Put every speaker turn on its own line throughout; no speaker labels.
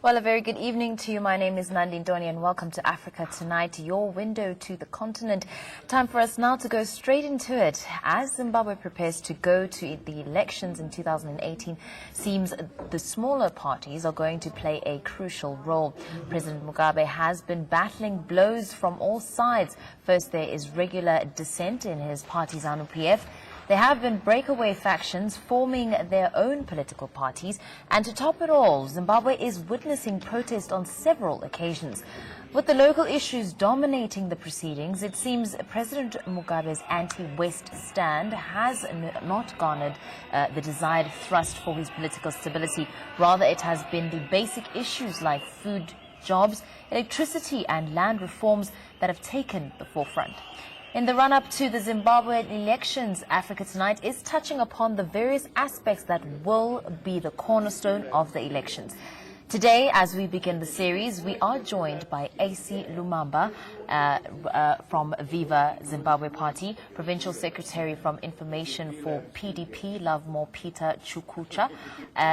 Well, a very good evening to you. My name is Nandi Ndoni and welcome to Africa Tonight, your window to the continent. Time for us now to go straight into it. As Zimbabwe prepares to go to the elections in 2018, seems the smaller parties are going to play a crucial role. President Mugabe has been battling blows from all sides. First, there is regular dissent in his party ZANU-PF. There have been breakaway factions forming their own political parties, and to top it all, Zimbabwe is witnessing protest on several occasions. With the local issues dominating the proceedings, it seems President Mugabe's anti-West stand has not garnered the desired thrust for his political stability. Rather, it has been the basic issues like food, jobs, electricity and land reforms that have taken the forefront. In the run-up to the Zimbabwe elections, Africa Tonight is touching upon the various aspects that will be the cornerstone of the elections. Today, as we begin the series, we are joined by Acie Lumumba from Viva Zimbabwe Party, Provincial Secretary from Information for PDP, Lovemore Peter Chukucha,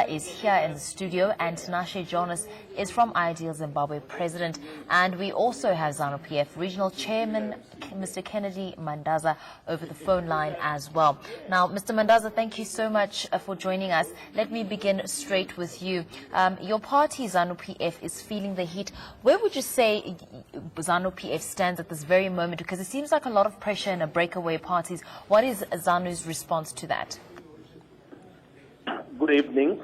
is here in the studio, and Tinashe Jonas is from Ideal Zimbabwe President. And we also have ZANU-PF Regional Chairman, Mr. Kennedy Mandaza, over the phone line as well. Now, Mr. Mandaza, thank you so much for joining us. Let me begin straight with you. Your party, ZANU-PF, is feeling the heat. Where would you say ZANU-PF stands at this very moment? Because it seems like a lot of pressure in breakaway parties. What is ZANU's response to that?
Good evening.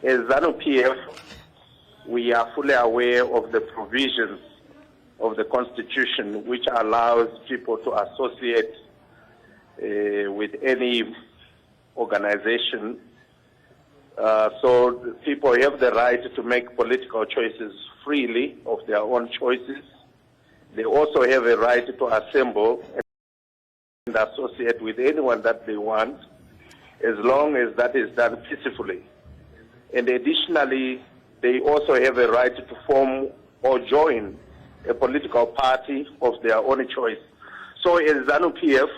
As ZANU-PF, we are fully aware of the provisions of the Constitution which allows people to associate with any organization. So people have the right to make political choices freely of their own choices. They also have a right to assemble and associate with anyone that they want, as long as that is done peacefully. And additionally, they also have a right to form or join a political party of their own choice. So as ZANU-PF,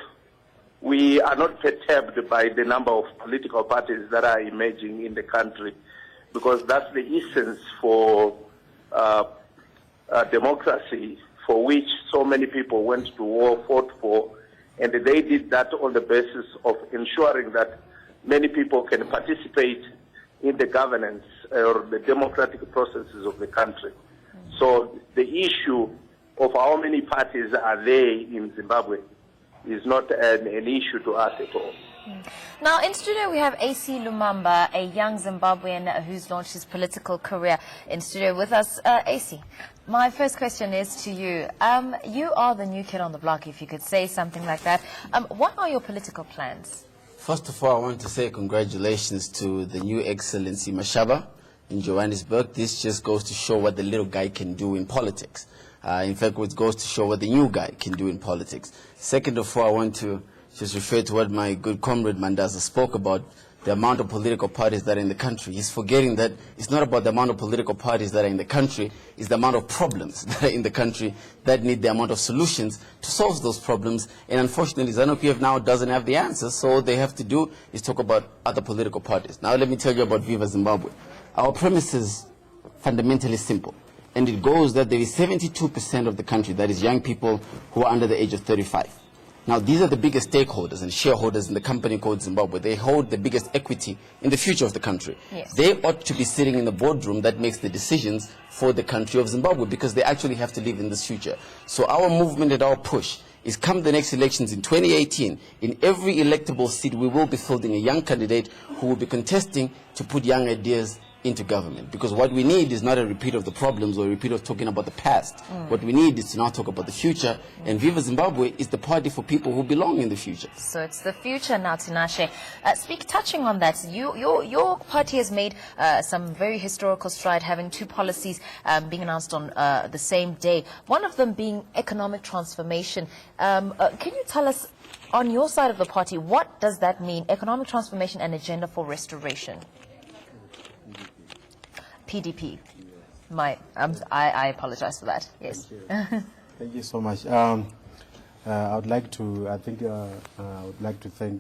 we are not perturbed by the number of political parties that are emerging in the country, because that's the essence for democracy, for which so many people went to war, fought for, and they did that on the basis of ensuring that many people can participate in the governance or the democratic processes of the country. So the issue of how many parties are there in Zimbabwe is not an issue to us at all.
Now, in studio, we have Acie Lumumba, a young Zimbabwean who's launched his political career in studio with us. Acie, my first question is to you. You are the new kid on the block, if you could say something like that. What are your political plans?
First of all, I want to say congratulations to the new Excellency Mashaba in Johannesburg. This just goes to show what the little guy can do in politics. In fact, it goes to show what the new guy can do in politics. Second of all, I want to just refer to what my good comrade Mandaza spoke about, the amount of political parties that are in the country. He's forgetting that it's not about the amount of political parties that are in the country, it's the amount of problems that are in the country that need the amount of solutions to solve those problems. And unfortunately, ZANU-PF now doesn't have the answers, so all they have to do is talk about other political parties. Now let me tell you about Viva Zimbabwe. Our premise is fundamentally simple, and it goes that there is 72% of the country that is young people who are under the age of 35. Now, these are the biggest stakeholders and shareholders in the company called Zimbabwe. They hold the biggest equity in the future of the country.
Yes.
They ought to be sitting in the boardroom that makes the decisions for the country of Zimbabwe, because they actually have to live in this future. So our movement and our push is, come the next elections in 2018, in every electable seat we will be fielding a young candidate who will be contesting to put young ideas into government, because what we need is not a repeat of the problems or a repeat of talking about the past. What we need is to now talk about the future, and Viva Zimbabwe is the party for people who belong in the future.
So it's the future now, Tinashe. Touching on that, your party has made some very historical stride, having two policies being announced on the same day, one of them being economic transformation. Can you tell us, on your side of the party, what does that mean, economic transformation and agenda for restoration? PDP. I apologize for that. Yes.
Thank you so much. I would like to thank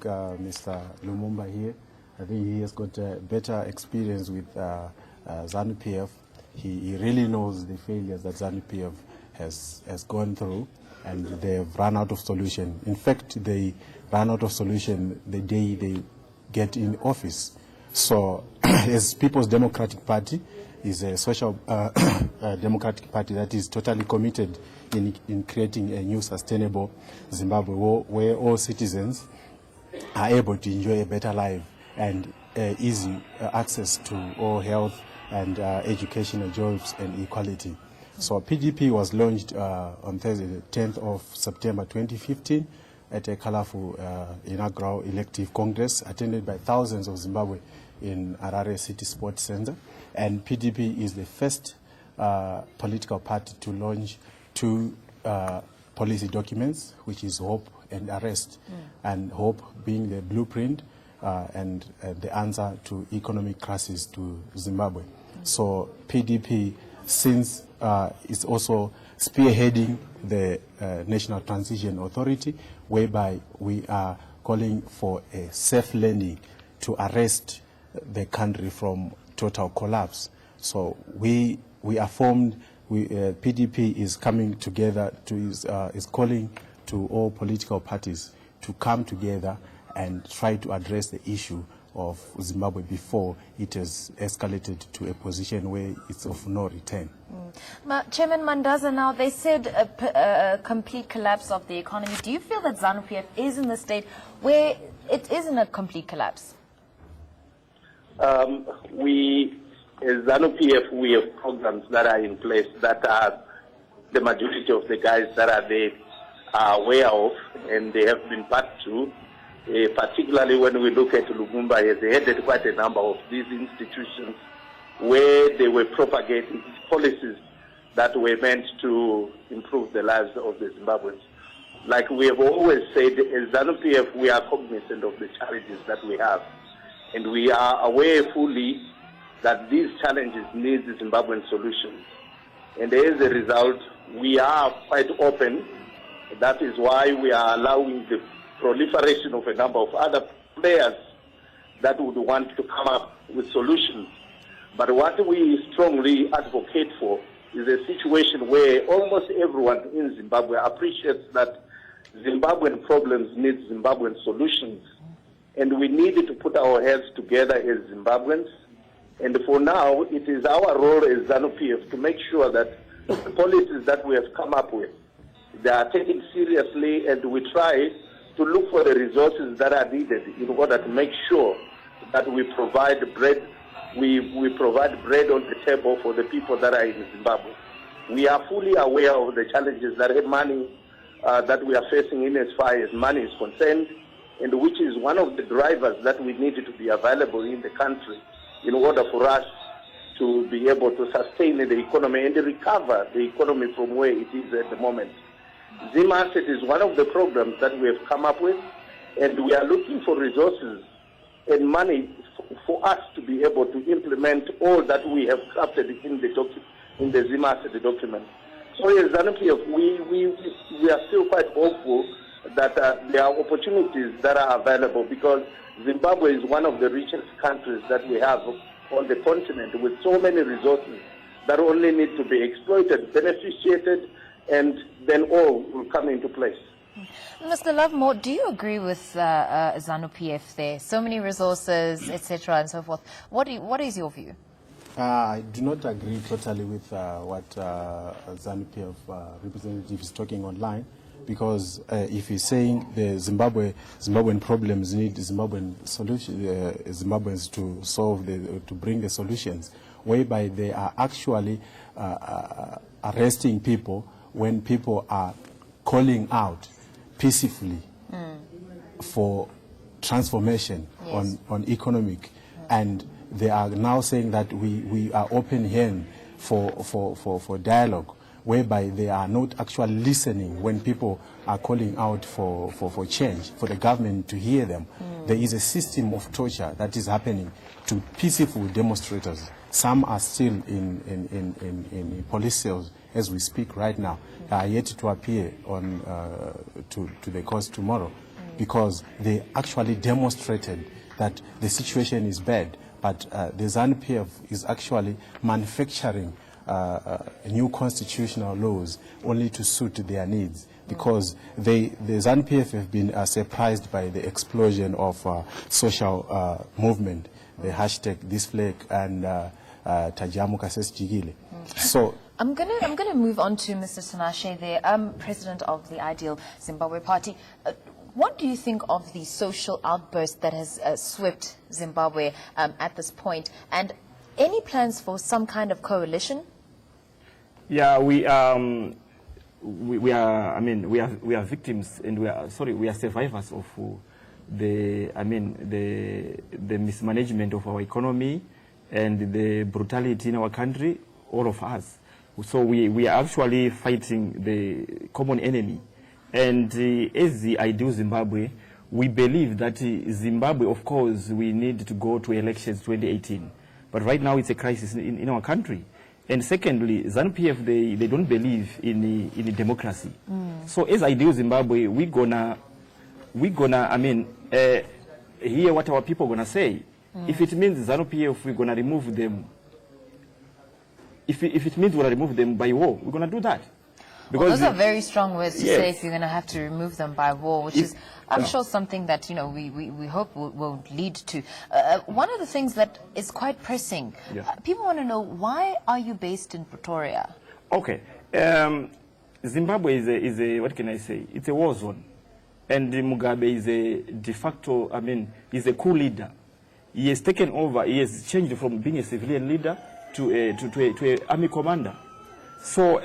Mr. Lumumba here. I think he has got better experience with ZANU-PF. He really knows the failures that ZANU-PF has gone through, and they've run out of solution. In fact, they ran out of solution the day they get in office. So, as People's Democratic Party is a social democratic party that is totally committed in creating a new sustainable Zimbabwe where all citizens are able to enjoy a better life and easy access to all health and educational jobs and equality. So PDP was launched on Thursday, the 10th of September 2015 at a colorful inaugural elective congress attended by thousands of Zimbabwe in Harare City Sports Center. And PDP is the first political party to launch two policy documents, which is Hope and Arrest, and Hope being the blueprint and the answer to economic crisis to Zimbabwe. So PDP, since is also spearheading the National Transition Authority, whereby we are calling for a safe landing to arrest the country from total collapse. So we are formed. PDP is coming together is calling to all political parties to come together and try to address the issue of Zimbabwe before it has escalated to a position where it's of no return.
Chairman Mandaza, now they said a complete collapse of the economy. Do you feel that ZANU-PF is in the state where it is in a complete collapse?
We, as ZANU-PF, we have programs that are in place that are the majority of the guys that are there are aware of, and they have been part to. Particularly when we look at Lumumba, he has headed quite a number of these institutions where they were propagating policies that were meant to improve the lives of the Zimbabweans. Like we have always said, as ZANU-PF, we are cognizant of the challenges that we have. And we are aware fully that these challenges need the Zimbabwean solutions. And as a result, we are quite open. That is why we are allowing the proliferation of a number of other players that would want to come up with solutions. But what we strongly advocate for is a situation where almost everyone in Zimbabwe appreciates that Zimbabwean problems need Zimbabwean solutions. And we need to put our heads together as Zimbabweans. And for now, it is our role as ZANU-PF to make sure that the policies that we have come up with, they are taken seriously, and we try to look for the resources that are needed in order to make sure that we provide bread, we provide bread on the table for the people that are in Zimbabwe. We are fully aware of the challenges that that we are facing in as far as money is concerned, and which is one of the drivers that we need to be available in the country in order for us to be able to sustain the economy and recover the economy from where it is at the moment. Zim Asset is one of the programs that we have come up with, and we are looking for resources and money for us to be able to implement all that we have crafted in the Zim Asset document. So as ZANU-PF, we are still quite hopeful that there are opportunities that are available, because Zimbabwe is one of the richest countries that we have on the continent, with so many resources that only need to be exploited, beneficiated, and then all will come into place.
Mr. Lovemore, do you agree with ZANU-PF there? So many resources, etc., and so forth. What is your view?
I do not agree totally with what ZANU-PF representative is talking online, because if he's saying the Zimbabwean problems need Zimbabweans to solve to bring the solutions, whereby they are actually arresting people when people are calling out peacefully for transformation on economic, and they are now saying that we are open hand for dialogue, whereby they are not actually listening when people are calling out for change, for the government to hear them. There is a system of torture that is happening to peaceful demonstrators. Some are still in police cells as we speak right now. They are yet to appear on to the court tomorrow, because they actually demonstrated that the situation is bad. but the ZANU-PF is actually manufacturing new constitutional laws only to suit their needs, because the ZANU-PF have been surprised by the explosion of social movement, the hashtag This Flag and Tajamu Kases Jigile. So
I'm gonna move on to Mr. Tinashe there, president of the Ideal Zimbabwe Party. What do you think of the social outburst that has swept Zimbabwe at this point, and any plans for some kind of coalition?
Yeah, we are. I mean, we are victims, and we are survivors of the mismanagement of our economy and the brutality in our country. All of us. So we are actually fighting the common enemy. And as the Ideal Zimbabwe, we believe that Zimbabwe, of course, we need to go to elections 2018. But right now it's a crisis in our country. And secondly, ZANU-PF, they don't believe in democracy. So as Ideal Zimbabwe, we're gonna hear what our people are gonna say. If it means ZANU-PF, we're gonna remove them. If it means we're gonna remove them by war, we're gonna do that.
Well, those are very strong words to say if you're going to have to remove them by war, which is, I'm sure, something that, you know, we hope will lead to. One of the things that is quite pressing, people want to know, why are you based in Pretoria?
Okay. Zimbabwe is a, what can I say? It's a war zone. And Mugabe is a de facto, he's a coup leader. He has taken over, he has changed from being a civilian leader to an army commander. So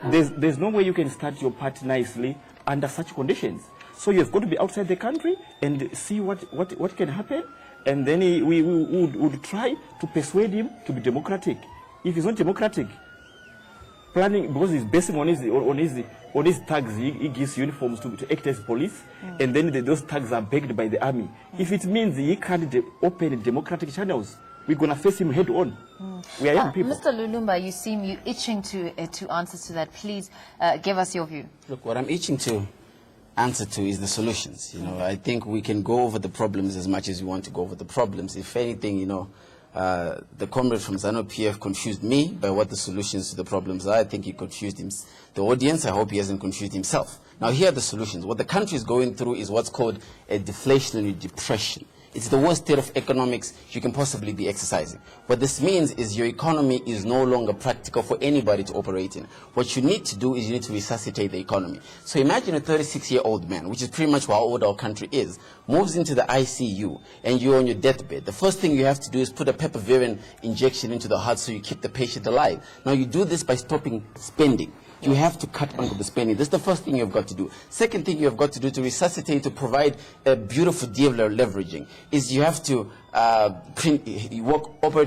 there's no way you can start your party nicely under such conditions. So you've got to be outside the country and see what can happen, and then we would try to persuade him to be democratic. If he's not democratic, planning, because he's basing on his tags, he gives uniforms to act as police, and then those tags are backed by the army. If it means he can't open democratic channels, we're going to face him head on. We are young people.
Mr. Lumumba, you seem itching to answer to that. Please give us your view.
Look, what I'm itching to answer to is the solutions. You know, I think we can go over the problems as much as we want to go over the problems. If anything, you know, the comrade from ZANU-PF confused me by what the solutions to the problems are. I think he confused the audience. I hope he hasn't confused himself. Now, here are the solutions. What the country is going through is what's called a deflationary depression. It's the worst state of economics you can possibly be exercising. What this means is your economy is no longer practical for anybody to operate in. What you need to do is you need to resuscitate the economy. So imagine a 36-year-old man, which is pretty much how old our country is, moves into the ICU and you're on your deathbed. The first thing you have to do is put a peppervirin injection into the heart so you keep the patient alive. Now you do this by stopping spending. You have to cut under the spending. That's the first thing you've got to do. Second thing you've got to do to resuscitate, to provide a beautiful deal of leveraging, is you have to operate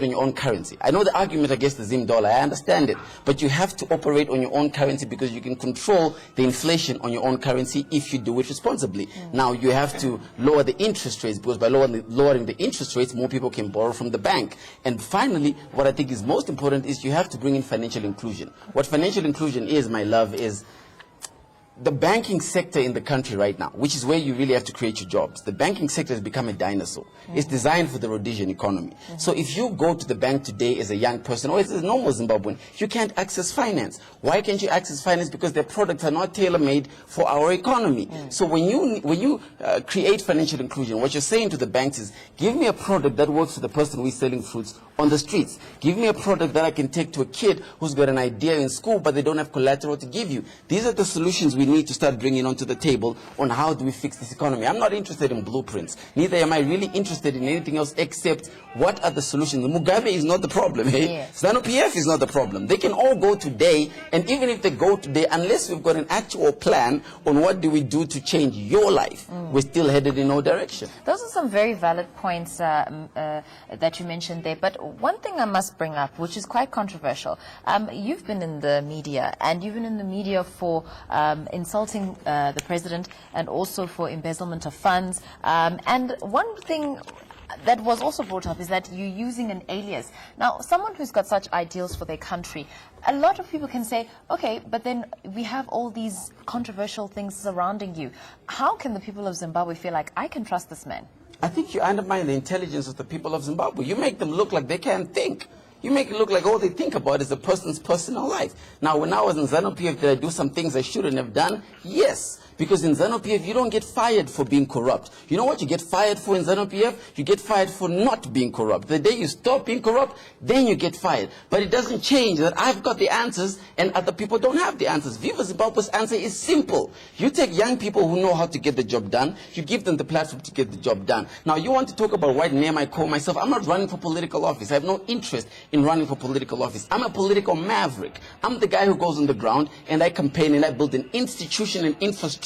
on your own currency. I know the argument against the Zim dollar, I understand it, but you have to operate on your own currency because you can control the inflation on your own currency if you do it responsibly. Now you have to lower the interest rates, because by lowering the interest rates, more people can borrow from the bank. And finally, what I think is most important is you have to bring in financial inclusion. What financial inclusion is, my love, is the banking sector in the country right now, which is where you really have to create your jobs. The banking sector has become a dinosaur. It's designed for the Rhodesian economy. So if you go to the bank today as a young person or as a normal Zimbabwean, you can't access finance. Why can't you access finance? Because their products are not tailor-made for our economy. So when you create financial inclusion, what you're saying to the banks is, give me a product that works for the person who is selling fruits on the streets. Give me a product that I can take to a kid who's got an idea in school, but they don't have collateral to give you. These are the solutions we need to start bringing onto the table on how do we fix this economy. I'm not interested in blueprints. Neither am I really interested in anything else except what are the solutions. Mugabe is not the problem. ZANU-PF is not the problem. They can all go today, and even if they go today, unless we've got an actual plan on what do we do to change your life, we're still headed in no direction.
Those are some very valid points that you mentioned there. But one thing I must bring up, which is quite controversial, you've been in the media, and you've been in the media for insulting the president and also for embezzlement of funds. And one thing that was also brought up is that you're using an alias. Now, someone who's got such ideals for their country, a lot of people can say, okay, but then we have all these controversial things surrounding you. How can the people of Zimbabwe feel like, I can trust this man?
I think you undermine the intelligence of the people of Zimbabwe. You make them look like they can't think. You make it look like all they think about is a person's personal life. Now, when I was in ZANU-PF, did I do some things I shouldn't have done? Yes. Because in ZANU-PF, you don't get fired for being corrupt. You know what you get fired for in ZANU-PF? You get fired for not being corrupt. The day you stop being corrupt, then you get fired. But it doesn't change that I've got the answers and other people don't have the answers. Viva Zimbabwe's answer is simple. You take young people who know how to get the job done, you give them the platform to get the job done. Now, you want to talk about what name I call myself. I'm not running for political office. I have no interest in running for political office. I'm a political maverick. I'm the guy who goes on the ground and I campaign and I build an institution and infrastructure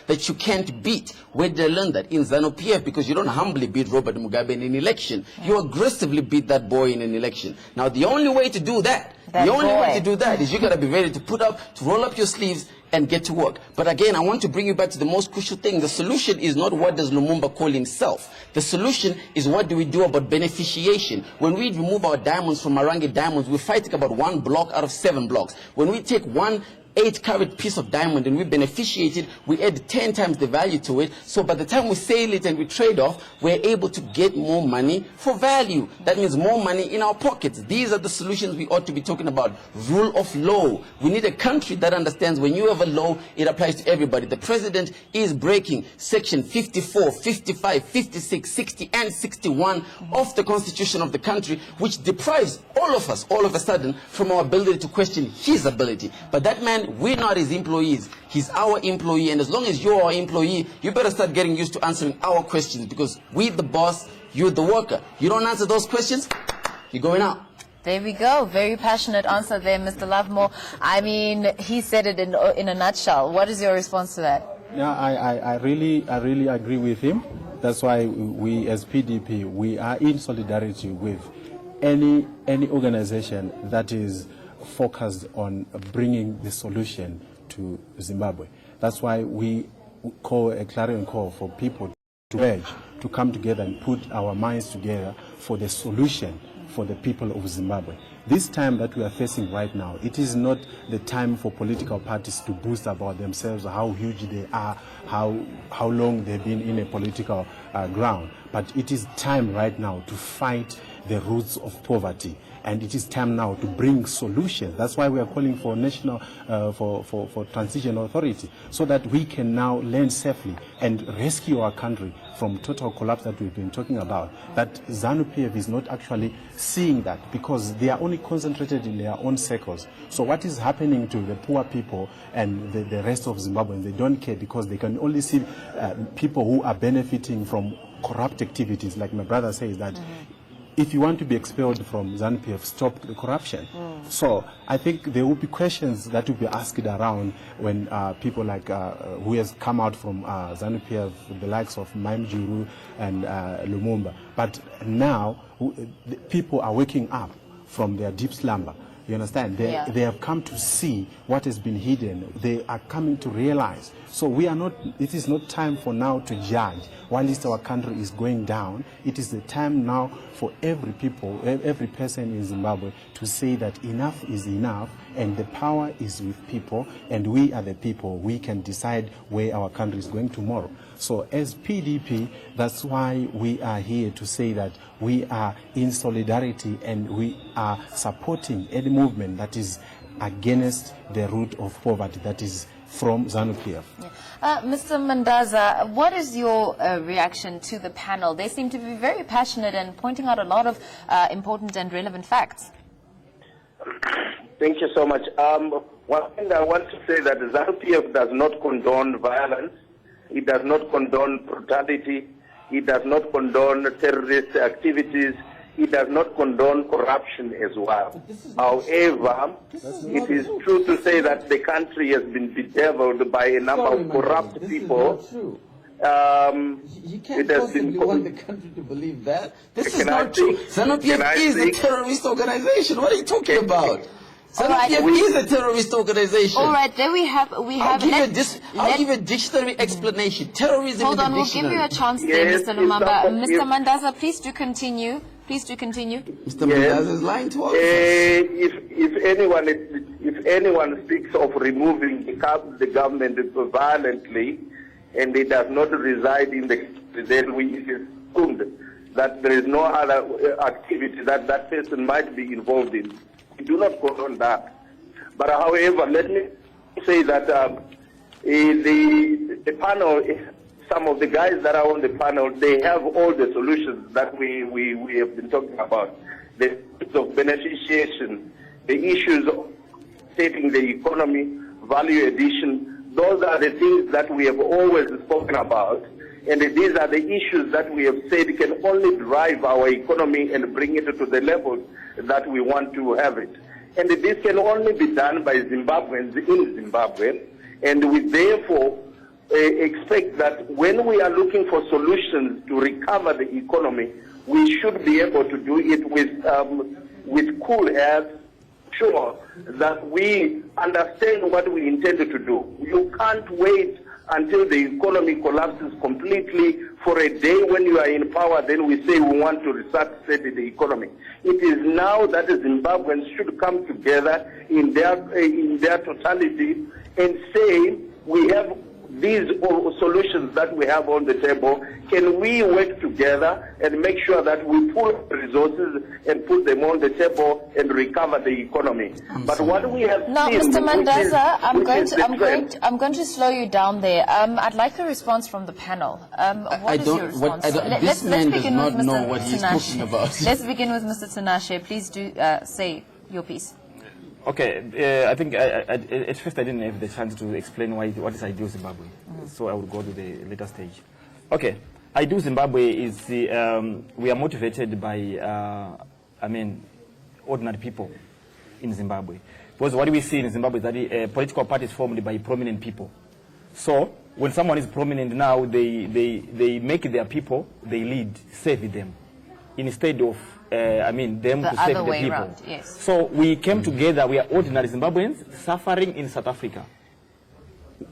that you can't beat. Where did I learn that? In ZANU-PF, because you don't humbly beat Robert Mugabe in an election. You aggressively beat that boy in an election. Now, the only way to do that, is you got to be ready to to roll up your sleeves and get to work. But again, I want to bring you back to the most crucial thing. The solution is not what does Lumumba call himself. The solution is what do we do about beneficiation. When we remove our diamonds from Marange diamonds, we're fighting about 1 block out of 7 blocks. When we take 1 8-carat piece of diamond and we beneficiate it, we add 10 times the value to it. So by the time we sell it and we trade off, we're able to get more money for value. That means more money in our pockets. These are the solutions we ought to be talking about. Rule of law. We need a country that understands when you have a law, it applies to everybody. The president is breaking section 54, 55, 56, 60 and 61 of the constitution of the country, which deprives all of us, all of a sudden, from our ability to question his ability. But that man, we're not his employees. He's our employee, and as long as you're our employee, you better start getting used to answering our questions, because we the boss, you're the worker. You don't answer those questions, you're going out.
There we go. Very passionate answer there, Mr. Lovemore. I mean, he said it in a nutshell. What is your response to that?
Yeah, I really agree with him. That's why we as PDP, we are in solidarity with any organization that is focused on bringing the solution to Zimbabwe. That's why we call a clarion call for people to urge to come together and put our minds together for the solution for the people of Zimbabwe. This time that we are facing right now, it is not the time for political parties to boast about themselves, how huge they are, how long they've been in a political ground. But it is time right now to fight the roots of poverty. And it is time now to bring solutions. That's why we are calling for national, for transitional authority, so that we can now land safely and rescue our country from total collapse that we've been talking about. That ZANU-PF is not actually seeing that, because they are only concentrated in their own circles. So what is happening to the poor people and the rest of Zimbabwe, they don't care, because they can only see people who are benefiting from corrupt activities. Like my brother says that if you want to be expelled from ZANU-PF, stop the corruption. So I think there will be questions that will be asked around when people like who has come out from ZANU-PF, the likes of Maimjuru and Lumumba. But now people are waking up from their deep slumber. You understand? They have come to see what has been hidden. They are coming to realize. So we are not, it is not time for now to judge. While our country is going down, it is the time now for every person in Zimbabwe to say that enough is enough, and the power is with people, and we are the people. We can decide where our country is going tomorrow. So as PDP, that's why we are here to say that we are in solidarity and we are supporting any movement that is against the root of poverty, that is from ZANU-PF.
Mr. Mandaza, what is your reaction to the panel? They seem to be very passionate and pointing out a lot of important and relevant facts.
Thank you so much. One thing I want to say that the ZANU-PF does not condone violence. It does not condone brutality. It does not condone terrorist activities. It does not condone corruption as well. However, it is true to say that the country has been bedeviled by a number of corrupt people.
You can't possibly want the country to believe that. This is not true. ZANU-PF is a terrorist organization. What are you talking about? ZANU-PF is a terrorist organization.
All right, there we have.
I'll give you a dictionary explanation. Terrorism.
Hold on,
we'll give
you a chance there, Mr. Lumumba. Mr. Mandaza, please do continue. Please do continue.
Mr. Mandaza is lying to us.
If anyone speaks of removing the government violently, and it does not reside in the country, then that there is no other activity that that person might be involved in. We do not condone that. But however, let me say that the panel, some of the guys that are on the panel, they have all the solutions that we have been talking about. The issues of beneficiation, the issues of saving the economy, value addition, those are the things that we have always spoken about. And these are the issues that we have said can only drive our economy and bring it to the levels that we want to have it. And this can only be done by Zimbabweans in Zimbabwe. And we therefore expect that when we are looking for solutions to recover the economy, we should be able to do it with cool heads, sure that we understand what we intended to do. You can't wait until the economy collapses completely for a day when you are in power, then we say we want to restart the economy. It is now that the Zimbabweans should come together in their totality and say we have these solutions that we have on the table. Can we work together and make sure that we pull resources and put them on the table and recover the economy? But what we have
now,
seen,
Mr. Mandaza, I'm going to slow you down there. I'd like a response from the panel. What is your response?
This man does not know what he's talking about.
Let's begin with Mr. Tinashe. Please do say your piece.
Okay, I think at first I didn't have the chance to explain what is Ideal Zimbabwe, so I will go to the later stage. Okay, Ideal Zimbabwe is we are motivated by ordinary people in Zimbabwe, because what we see in Zimbabwe is that political parties formed by prominent people. So when someone is prominent now, they make their people, they lead, serve them, instead of them to save the people.
Around, yes.
So we came together, we are ordinary Zimbabweans suffering in South Africa.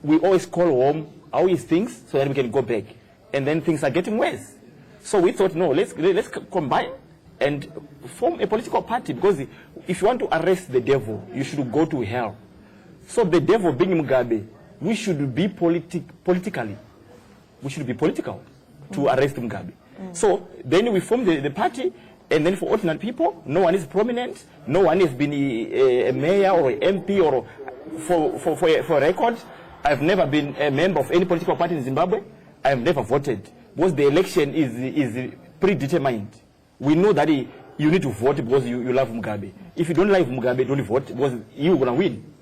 We always call home, how is things, so that we can go back. And then things are getting worse. So we thought, no, let's combine and form a political party, because if you want to arrest the devil, you should go to hell. So the devil being Mugabe, we should be politically. We should be political to arrest Mugabe. So then we formed the party. And then for ordinary people, no one is prominent, no one has been a mayor or an MP or for a record. I've never been a member of any political party in Zimbabwe. I've never voted, because the election is predetermined. We know that you need to vote because you love Mugabe. If you don't like Mugabe, don't vote, because you're going to win.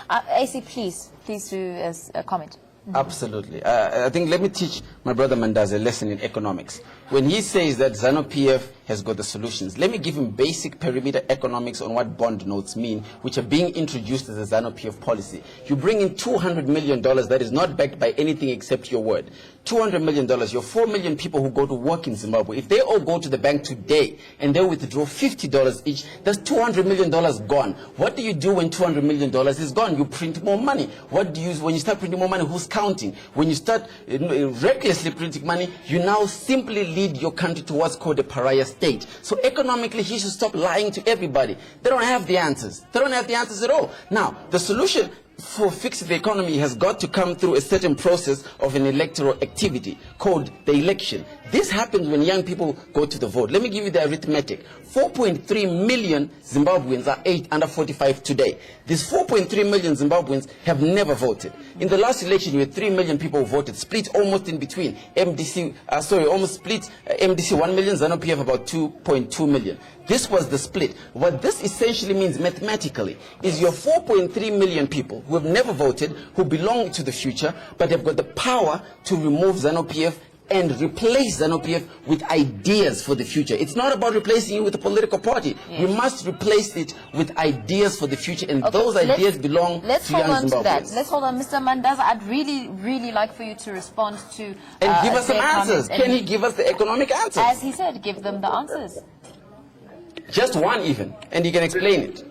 Acie, please do a comment.
Absolutely. I think let me teach my brother Mandaza a lesson in economics. When he says that ZANU-PF has got the solutions, let me give him basic perimeter economics on what bond notes mean, which are being introduced as a ZANU-PF policy. You bring in $200 million that is not backed by anything except your word. $200 million, your 4 million people who go to work in Zimbabwe, if they all go to the bank today and they withdraw $50 each, that's $200 million gone. What do you do when $200 million is gone? You print more money. What do you when you start printing more money? Who's counting? When you start recklessly printing money, you now simply lead your country to what's called a pariah state. So economically, he should stop lying to everybody. They don't have the answers. They don't have the answers at all. Now, the solution for fixing the economy has got to come through a certain process of an electoral activity called the election. This happens when young people go to the vote. Let me give you the arithmetic. 4.3 million Zimbabweans are under 45 today. These 4.3 million Zimbabweans have never voted. In the last election, we had 3 million people who voted, split almost in between. Almost split MDC 1 million, ZANU-PF about 2.2 million. This was the split. What this essentially means mathematically is your 4.3 million people who have never voted, who belong to the future, but have got the power to remove ZANU-PF and replace ZANU-PF with ideas for the future. It's not about replacing it with a political party. Yes. We must replace it with ideas for the future, and those ideas belong to young Zimbabweans.
Let's hold on, Mr. Mandaza. I'd really like for you to respond to
and give us some answers. Can he give us the economic answers?
As he said, give them the answers.
Just one even, and he can explain it.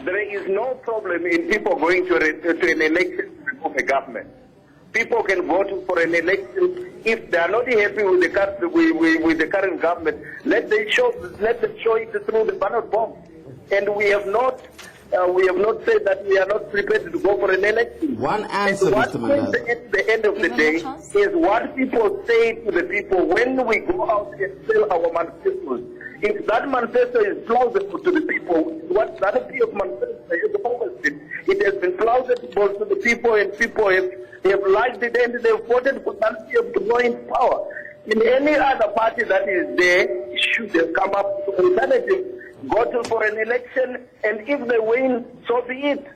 There is no problem in people going to an election to remove a government. People can vote for an election. If they are not happy with the current government, let them show it through the ballot box. And we have not We have not said that we are not prepared to go for an election.
One answer,
and what
Mr. Mandaza.
At the end of the day is what people say to the people when we go out and sell our manifestos. If that manifesto is plausible to the people, what that appeal of manifesto is opposite. It has been plausible to the people, and people have liked it, and they have voted for that appeal to go in power. In any other party that is there, should have come up with an alternative, go for an election, and if they win, so be it.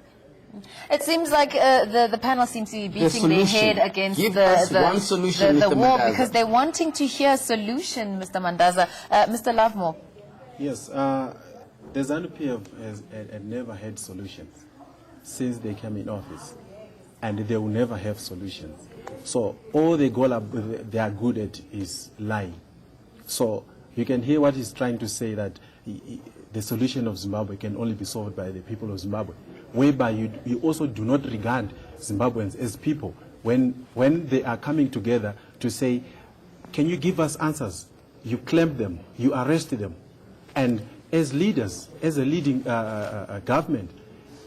It seems like the panel seems to be beating their head against the wall because they're wanting to hear a solution, Mr. Mandaza. Mr. Lovemore.
Yes, the ZANU-PF has never had solutions since they came in office, and they will never have solutions. So all they are good at is lying. So you can hear what he's trying to say, that the solution of Zimbabwe can only be solved by the people of Zimbabwe, whereby you also do not regard Zimbabweans as people when they are coming together to say, can you give us answers? You claim them, you arrest them. And as leaders, as a leading government,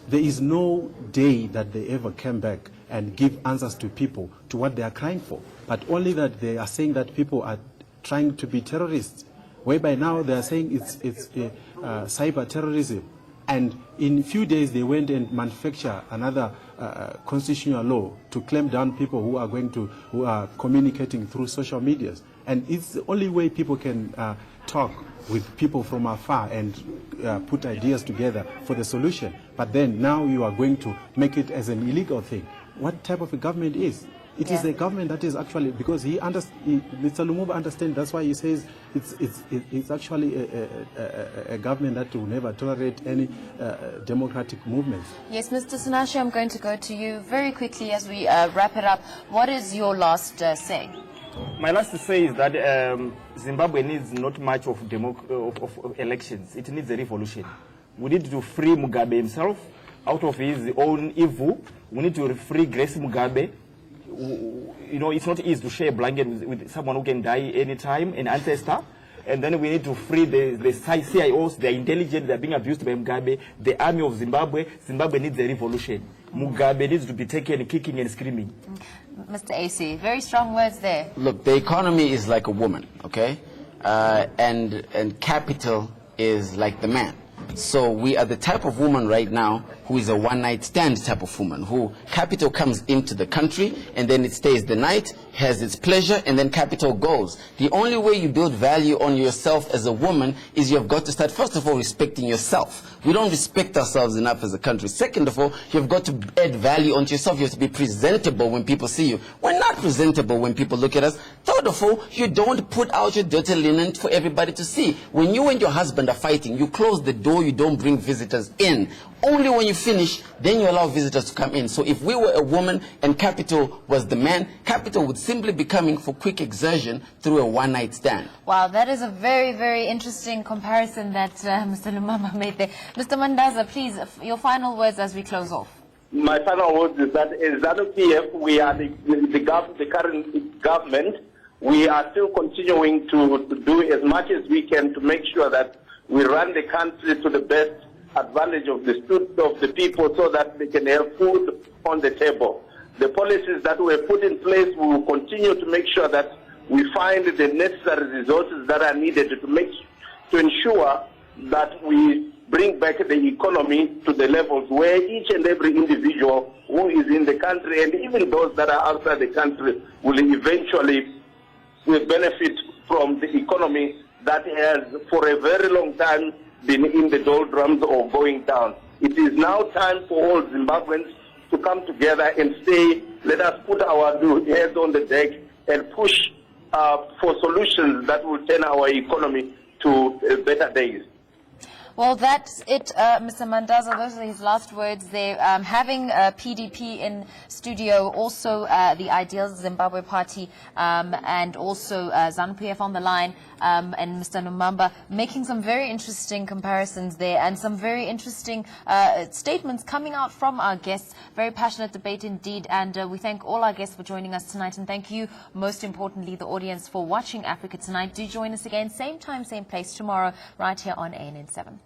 there is no day that they ever came back and give answers to people to what they are crying for, but only that they are saying that people are trying to be terrorists, whereby now they are saying it's cyber terrorism. And in a few days they went and manufactured another constitutional law to clamp down people who are communicating through social medias. And it's the only way people can talk with people from afar and put ideas together for the solution. But then now you are going to make it as an illegal thing. What type of a government is? It is a government that is actually, because Mr. Lumumba understands, that's why he says it's actually a government that will never tolerate any democratic movements.
Yes, Mr. Sinashi, I'm going to go to you very quickly as we wrap it up. What is your last say?
My last say is that Zimbabwe needs not much of elections. It needs a revolution. We need to free Mugabe himself out of his own evil. We need to free Grace Mugabe. You know, it's not easy to share a blanket with someone who can die anytime, an ancestor. And then we need to free the CIOs, they're intelligent, they're being abused by Mugabe, the army of Zimbabwe. Zimbabwe needs a revolution. Mugabe needs to be taken kicking and screaming.
Mr. Acie, very strong words there.
Look, the economy is like a woman, okay? And capital is like the man. So we are the type of woman right now who is a one-night stand type of woman, who capital comes into the country and then it stays the night, has its pleasure, and then capital goes. The only way you build value on yourself as a woman is you've got to start, first of all, respecting yourself. We don't respect ourselves enough as a country. Second of all, you've got to add value onto yourself. You have to be presentable when people see you. We're not presentable when people look at us. Third of all, you don't put out your dirty linen for everybody to see. When you and your husband are fighting, you close the door, you don't bring visitors in. Only when you finish, then you allow visitors to come in. So if we were a woman and capital was the man, capital would simply be coming for quick exertion through a one-night stand.
Wow, that is a very, very interesting comparison that Mr. Lumumba made there. Mr. Mandaza, please, your final words as we close off.
My final words is that as ZANU-PF, we are the current government. We are still continuing to do as much as we can to make sure that we run the country to the best advantage of the people so that they can have food on the table. The policies that were put in place, we will continue to make sure that we find the necessary resources that are needed to ensure that we bring back the economy to the levels where each and every individual who is in the country and even those that are outside the country will eventually benefit from the economy that has for a very long time been in the doldrums or going down. It is now time for all Zimbabweans to come together and say, let us put our heads on the deck and push for solutions that will turn our economy to better days.
Well, that's it, Mr. Mandaza. Those are his last words there. Having PDP in studio, also the Ideal Zimbabwe Party, and also ZANU-PF on the line, and Mr. Lumumba, making some very interesting comparisons there and some very interesting statements coming out from our guests. Very passionate debate indeed, and we thank all our guests for joining us tonight, and thank you, most importantly, the audience for watching Africa Tonight. Do join us again, same time, same place, tomorrow, right here on ANN7.